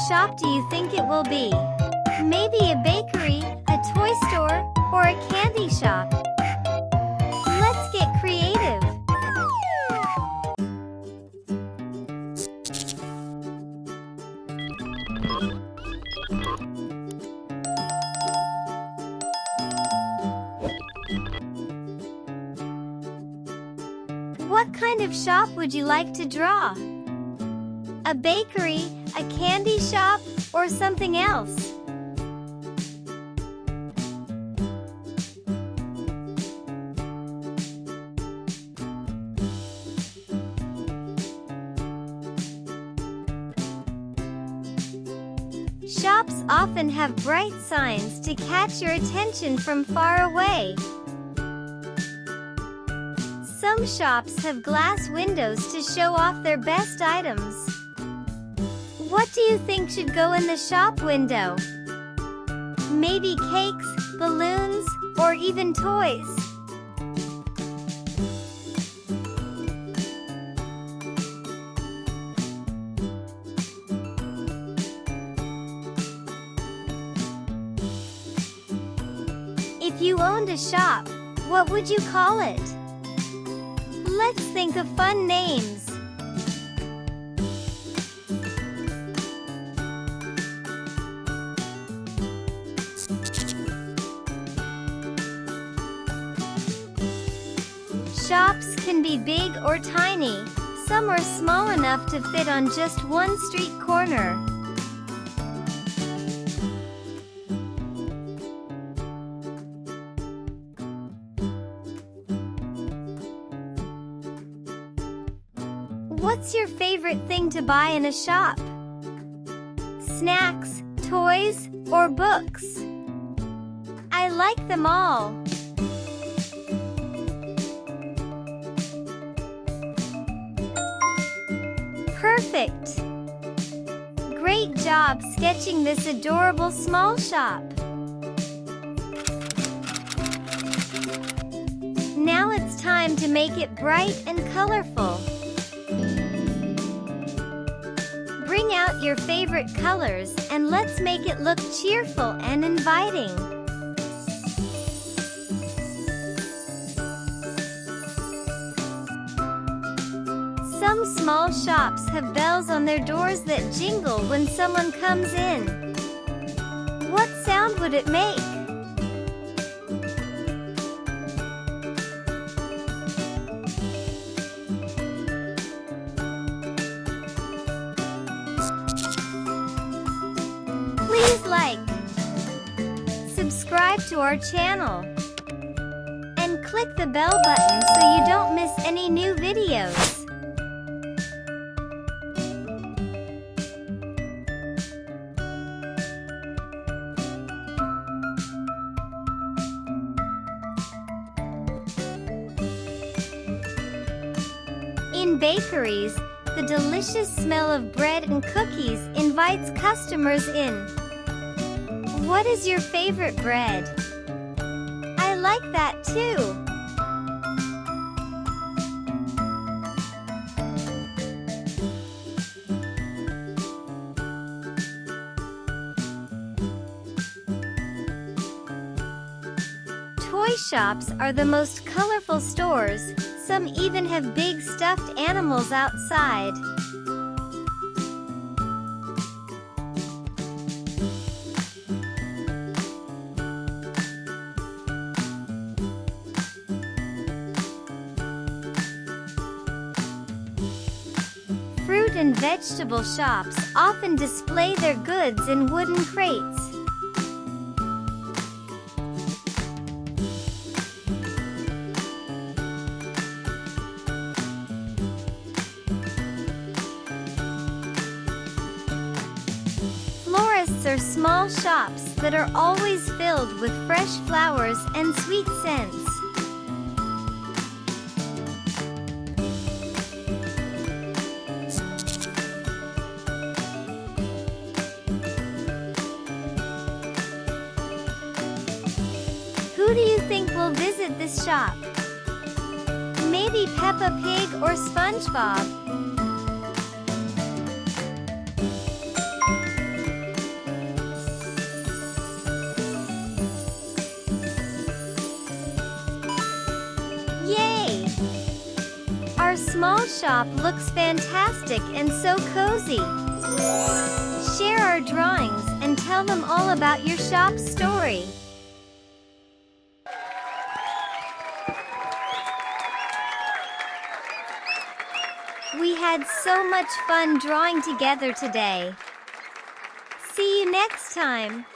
shop do you think it will be? Maybe a bakery, a toy store, or a candy shop? Let's get creative. What kind of shop would you like to draw? A bakery, a candy shop, or something else? Shops often have bright signs to catch your attention from far away. Some shops have glass windows to show off their best items. What do you think should go in the shop window? Maybe cakes, balloons, or even toys? If you owned a shop, what would you call it? Let's think of fun names. Shops can be big or tiny. Some are small enough to fit on just one street corner. What's your favorite thing to buy in a shop? Snacks, toys, or books? I like them all. Perfect! Great job sketching this adorable small shop. Now it's time to make it bright and colorful. Bring out your favorite colors and let's make it look cheerful and inviting. Some small shops have bells on their doors that jingle when someone comes in. What sound would it make? Please like, subscribe to our channel, and click the bell button so you don't miss any new videos. In bakeries, the delicious smell of bread and cookies invites customers in. What is your favorite bread? I like that too. Toy shops are the most colorful stores. Some even have big stuffed animals outside. Fruit and vegetable shops often display their goods in wooden crates. Florists are small shops that are always filled with fresh flowers and sweet scents. Who do you think will visit this shop? Maybe Peppa Pig or SpongeBob? small shop looks fantastic and so cozy. Share our drawings and tell them all about your shop story. We had so much fun drawing together today. See you next time.